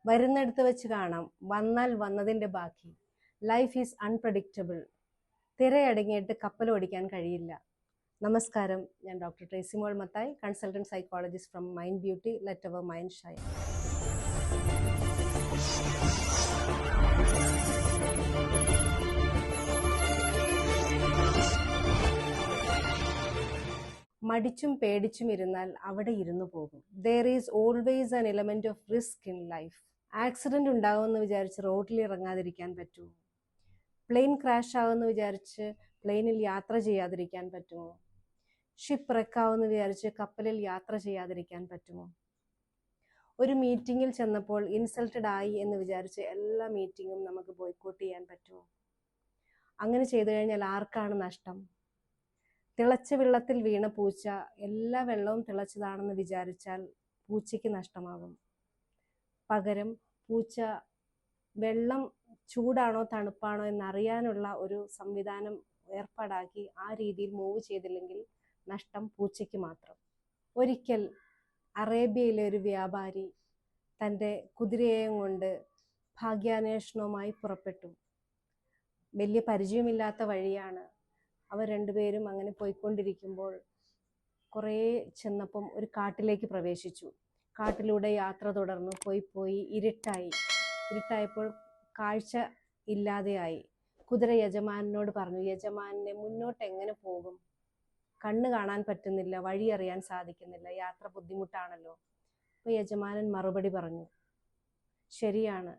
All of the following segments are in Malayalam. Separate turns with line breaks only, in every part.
വരുന്നിടത്ത് വെച്ച് കാണാം, വന്നാൽ വന്നതിൻ്റെ ബാക്കി. Life is unpredictable. തിരയടങ്ങിയിട്ട് കപ്പലോടിക്കാൻ കഴിയില്ല. നമസ്കാരം, ഞാൻ doctor Tracy Mol Mathai, consultant psychologist from Mind Beauty. Let our mind shine. മടിച്ചും പേടിച്ചും ഇരുന്നാൽ അവിടെ ഇരുന്നു പോകും. There is always an element of risk in life. Accident ഉണ്ടാകുമെന്ന് വിചാരിച്ച് റോഡിൽ ഇറങ്ങാതിരിക്കാൻ പറ്റുമോ? പ്ലെയിൻ ക്രാഷ് ആകുമെന്ന് വിചാരിച്ച് പ്ലെയിനിൽ യാത്ര ചെയ്യാതിരിക്കാൻ പറ്റുമോ? ഷിപ്പ് റെക്കാവുമെന്ന് വിചാരിച്ച് കപ്പലിൽ യാത്ര ചെയ്യാതിരിക്കാൻ പറ്റുമോ? ഒരു മീറ്റിങ്ങിൽ ചെന്നപ്പോൾ ഇൻസൾട്ടഡ് ആയി എന്ന് വിചാരിച്ച് എല്ലാ മീറ്റിങ്ങും നമുക്ക് ബോയ്ക്കോട്ട് ചെയ്യാൻ പറ്റുമോ? അങ്ങനെ ചെയ്തു കഴിഞ്ഞാൽ ആർക്കാണ് നഷ്ടം? തിളച്ച വെള്ളത്തിൽ വീണ പൂച്ച എല്ലാ വെള്ളവും തിളച്ചതാണെന്ന് വിചാരിച്ചാൽ പൂച്ചയ്ക്ക് നഷ്ടമാകും. പകരം പൂച്ച വെള്ളം ചൂടാണോ തണുപ്പാണോ എന്നറിയാനുള്ള ഒരു സംവിധാനം ഏർപ്പാടാക്കി ആ രീതിയിൽ മൂവ് ചെയ്തില്ലെങ്കിൽ നഷ്ടം പൂച്ചയ്ക്ക് മാത്രം. ഒരിക്കൽ അറേബ്യയിലെ ഒരു വ്യാപാരി തൻ്റെ കുതിരയെയും കൊണ്ട് ഭാഗ്യാന്വേഷണവുമായി പുറപ്പെട്ടു. വലിയ പരിചയമില്ലാത്ത വഴിയാണ്. അവർ രണ്ടുപേരും അങ്ങനെ പോയിക്കൊണ്ടിരിക്കുമ്പോൾ കുറേ ചെന്നപ്പം ഒരു കാട്ടിലേക്ക് പ്രവേശിച്ചു. കാട്ടിലൂടെ യാത്ര തുടർന്നു പോയി ഇരുട്ടായപ്പോൾ കാഴ്ച ഇല്ലാതെയായി. കുതിര യജമാനോട് പറഞ്ഞു, യജമാനെ മുന്നോട്ട് എങ്ങനെ പോകും? കണ്ണ് കാണാൻ പറ്റുന്നില്ല, വഴി അറിയാൻ സാധിക്കുന്നില്ല, യാത്ര ബുദ്ധിമുട്ടാണല്ലോ. അപ്പോൾ യജമാനൻ മറുപടി പറഞ്ഞു, ശരിയാണ്,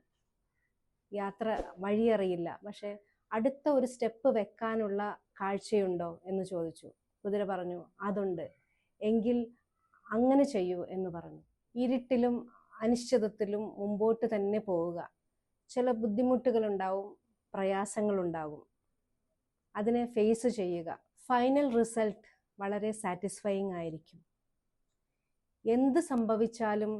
യാത്ര വഴിയറിയില്ല, പക്ഷെ അടുത്ത ഒരു സ്റ്റെപ്പ് വെക്കാനുള്ള കാഴ്ചയുണ്ടോ എന്ന് ചോദിച്ചു. കുതിര പറഞ്ഞു, അതുണ്ട്, എങ്കിൽ അങ്ങനെ ചെയ്യൂ എന്ന് പറഞ്ഞു. ഇരുട്ടിലും അനിശ്ചിതത്തിലും മുമ്പോട്ട് തന്നെ പോവുക. ചില ബുദ്ധിമുട്ടുകളുണ്ടാവും, പ്രയാസങ്ങളുണ്ടാകും, അതിനെ ഫേസ് ചെയ്യുക. ഫൈനൽ റിസൾട്ട് വളരെ സാറ്റിസ്ഫൈയിങ് ആയിരിക്കും. എന്ത് സംഭവിച്ചാലും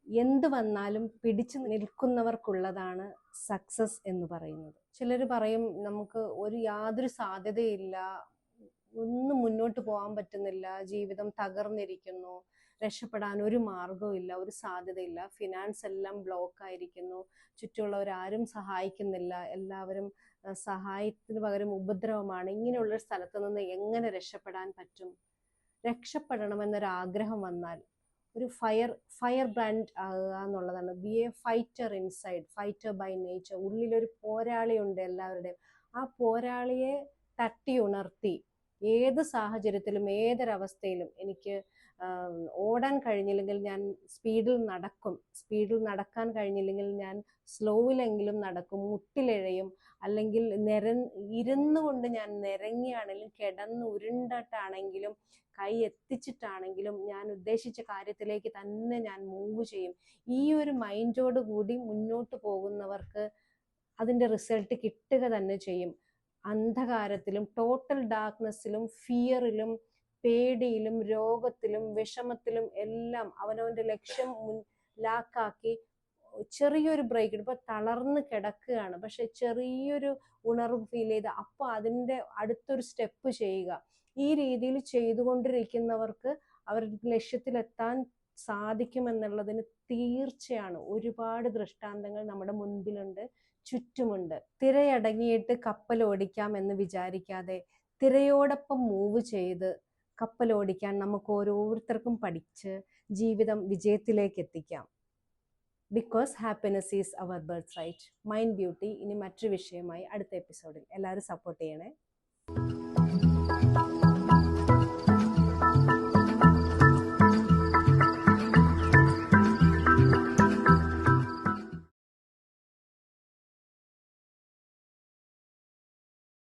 എന്ത് വന്നാലും പിടിച്ചു നിൽക്കുന്നവർക്കുള്ളതാണ് സക്സസ് എന്ന് പറയുന്നത്. ചിലർ പറയും, നമുക്ക് യാതൊരു സാധ്യതയില്ല, ഒന്നും മുന്നോട്ട് പോകാൻ പറ്റുന്നില്ല, ജീവിതം തകർന്നിരിക്കുന്നു, രക്ഷപ്പെടാൻ ഒരു മാർഗവും ഇല്ല, ഒരു സാധ്യതയില്ല, ഫിനാൻസ് എല്ലാം ബ്ലോക്ക് ആയിരിക്കുന്നു, ചുറ്റുമുള്ളവരാരും സഹായിക്കുന്നില്ല, എല്ലാവരും സഹായത്തിന് പകരം ഉപദ്രവമാണ്. ഇങ്ങനെയുള്ളൊരു സ്ഥലത്ത് നിന്ന് എങ്ങനെ രക്ഷപ്പെടാൻ പറ്റും? രക്ഷപ്പെടണമെന്നൊരാഗ്രഹം വന്നാൽ ഒരു ഫയർ ബ്രാൻഡ് ആകുക എന്നുള്ളതാണ്. Be a fighter inside, fighter by nature. ഉള്ളിലൊരു പോരാളിയുണ്ട് എല്ലാവരുടെയും. ആ പോരാളിയെ തട്ടി ഉണർത്തി ഏത് സാഹചര്യത്തിലും ഏതൊരവസ്ഥയിലും എനിക്ക് ഓടാൻ കഴിഞ്ഞില്ലെങ്കിൽ ഞാൻ സ്പീഡിൽ നടക്കാൻ കഴിഞ്ഞില്ലെങ്കിൽ ഞാൻ സ്ലോവിലെങ്കിലും നടക്കും, മുട്ടിലെഴയും, അല്ലെങ്കിൽ ഇരുന്നു കൊണ്ട് ഞാൻ നിരങ്ങിയാണെങ്കിലും കിടന്ന് ഉരുണ്ടിട്ടാണെങ്കിലും കൈ എത്തിച്ചിട്ടാണെങ്കിലും ഞാൻ ഉദ്ദേശിച്ച കാര്യത്തിലേക്ക് തന്നെ ഞാൻ മൂവ് ചെയ്യും. ഈ ഒരു മൈൻഡോട് കൂടി മുന്നോട്ട് പോകുന്നവർക്ക് അതിൻ്റെ റിസൾട്ട് കിട്ടുക തന്നെ ചെയ്യും. അന്ധകാരത്തിലും ടോട്ടൽ ഡാർക്ക്നെസ്സിലും ഫിയറിലും പേടിയിലും രോഗത്തിലും വിഷമത്തിലും എല്ലാം അവനവൻ്റെ ലക്ഷ്യം ലാക്കാക്കി ചെറിയൊരു ബ്രേക്ക്, ഇപ്പൊ തളർന്ന് കിടക്കുകയാണ്, പക്ഷെ ചെറിയൊരു ഉണർവ് ഫീൽ ചെയ്ത് അപ്പോൾ അതിൻ്റെ അടുത്തൊരു സ്റ്റെപ്പ് ചെയ്യുക. ഈ രീതിയിൽ ചെയ്തുകൊണ്ടിരിക്കുന്നവർക്ക് അവരുടെ ലക്ഷ്യത്തിലെത്താൻ സാധിക്കുമെന്നുള്ളതിന് തീർച്ചയാണ്. ഒരുപാട് ദൃഷ്ടാന്തങ്ങൾ നമ്മുടെ മുൻപിലുണ്ട്, ചുറ്റുമുണ്ട്. തിരയടങ്ങിയിട്ട് കപ്പൽ ഓടിക്കാം എന്ന് വിചാരിക്കാതെ തിരയോടൊപ്പം മൂവ് ചെയ്ത് കപ്പൽ ഓടിക്കാൻ നമുക്ക് ഓരോരുത്തർക്കും പഠിച്ച് ജീവിതം വിജയത്തിലേക്ക് എത്തിക്കാം. Because happiness is our birth right. Mind beauty ഇനി മറ്റൊരു വിഷയമായി അടുത്ത എപ്പിസോഡിൽ. എല്ലാവരും സപ്പോർട്ട് ചെയ്യണേ.